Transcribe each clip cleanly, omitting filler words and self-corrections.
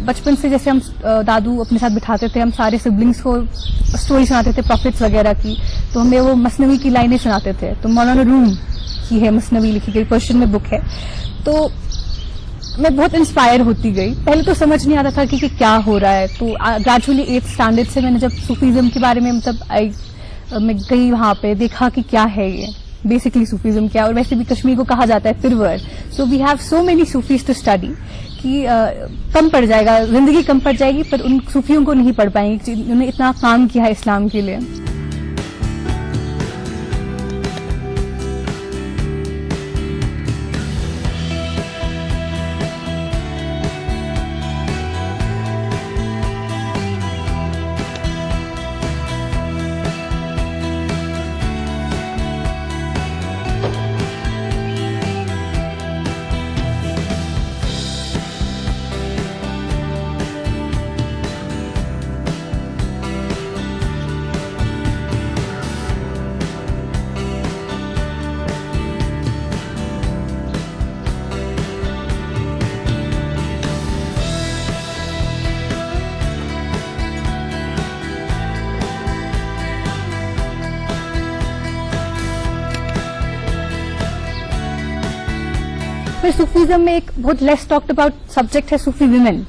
बचपन से जैसे हम दादू अपने साथ बिठाते थे, हम सारे सिबलिंग्स को स्टोरी सुनाते थे प्रॉफिट्स वगैरह की, तो हमें वो मसनवी की लाइनें सुनाते थे। तो मौलाना रूम की है मसनवी लिखी गई, पर्शियन में बुक है। तो मैं बहुत इंस्पायर होती गई। पहले तो समझ नहीं आता था कि क्या हो रहा है, तो ग्रेजुअली 8th स्टैंडर्ड से मैंने जब सूफीज्म के बारे में मैं गई, वहां पे देखा कि क्या है ये बेसिकली सूफीज्म क्या। और वैसे भी कश्मीर को कहा जाता है पिरवर, so we have so many Sufis to study कि कम पड़ जाएगा, जिंदगी कम पड़ जाएगी, पर उन सूफियों को नहीं पढ़ पाएंगे जिन्होंने इतना काम किया है इस्लाम के लिए। फिर सूफीज्म में एक बहुत लेस टॉक्ड अबाउट सब्जेक्ट है सूफी विमेन।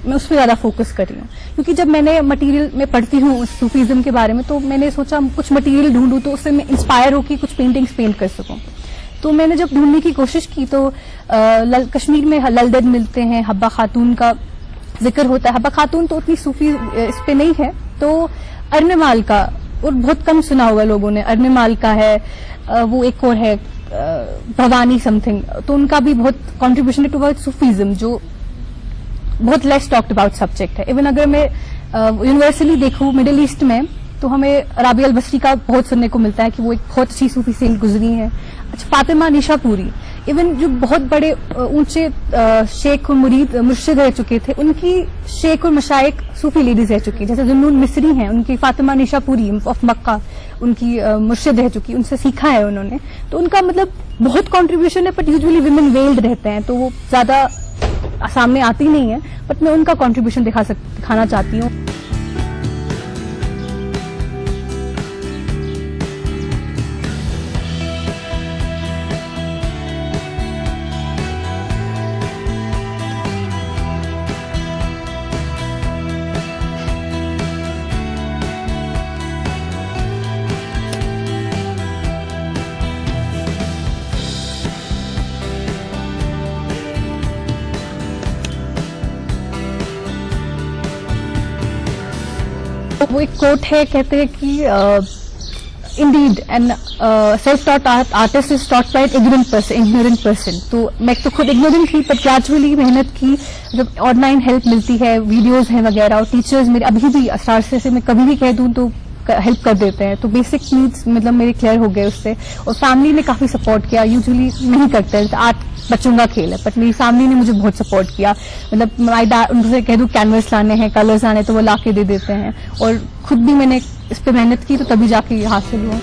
मैं उस पर ज्यादा फोकस कर रही हूँ, क्योंकि जब मैंने मटेरियल में पढ़ती हूँ सूफीज्म के बारे में, तो मैंने सोचा कुछ मटेरियल ढूंढूं तो उससे मैं इंस्पायर होकर कुछ पेंटिंग्स पेंट कर सकूं। तो मैंने जब ढूंढने की कोशिश की तो कश्मीर में ललदद मिलते हैं, हब्बा खातून का जिक्र होता है। हब्बा खातून तो उतनी सूफी इस पे नहीं है। तो अर्नमाल का, और बहुत कम सुना हुआ लोगों ने, अर्नमाल का है, वो एक और है भवानी समथिंग, तो उनका भी बहुत कॉन्ट्रीब्यूशन है टुवर्ड्स सूफीज्म, जो बहुत लेस टॉक्ड अबाउट सब्जेक्ट है। इवन अगर मैं यूनिवर्सली देखूं मिडिल ईस्ट में, तो हमें राबिया अल बसरी का बहुत सुनने को मिलता है कि वो एक बहुत अच्छी सूफी सेंट गुजरी है। अच्छा, फातिमा निशापुरी, इवन जो बहुत बड़े ऊंचे शेख और मुरीद मुर्शिद रह चुके थे, उनकी शेख और मशाइख सूफी लेडीज रह चुकी, जैसे जुन्नून मिस्री हैं, उनकी फातिमा निशापुरी ऑफ मक्का उनकी मुर्शिद रह चुकी, उनसे सीखा है उन्होंने। तो उनका मतलब बहुत कंट्रीब्यूशन है, बट यूजुअली विमेन वेल्ड रहते हैं, तो वो ज्यादा सामने आती नहीं है, बट मैं उनका कंट्रीब्यूशन दिखाना चाहती हूँ। वो एक कोट है, कहते हैं कि Indeed and self taught artist is taught by ignorant person. तो मैं तो खुद इग्नोरेंट थी, पर ग्रेजुअली मेहनत की, जब ऑनलाइन हेल्प मिलती है, वीडियोस हैं वगैरह, और टीचर्स मेरे अभी भी असरार से मैं कभी भी कह दूं तो हेल्प कर देते हैं, तो बेसिक नीड्स मतलब मेरे क्लियर हो गए उससे। और फैमिली ने काफी सपोर्ट किया, यूजुअली नहीं करते, आर्ट बच्चों का खेल है, बट मेरी फैमिली ने मुझे बहुत सपोर्ट किया। मतलब उनसे कह दूं कैनवस लाने हैं, कलर्स आने, तो वो ला के दे देते हैं, और खुद भी मैंने इस पे मेहनत की, तो तभी जाके ये हासिल हुआ।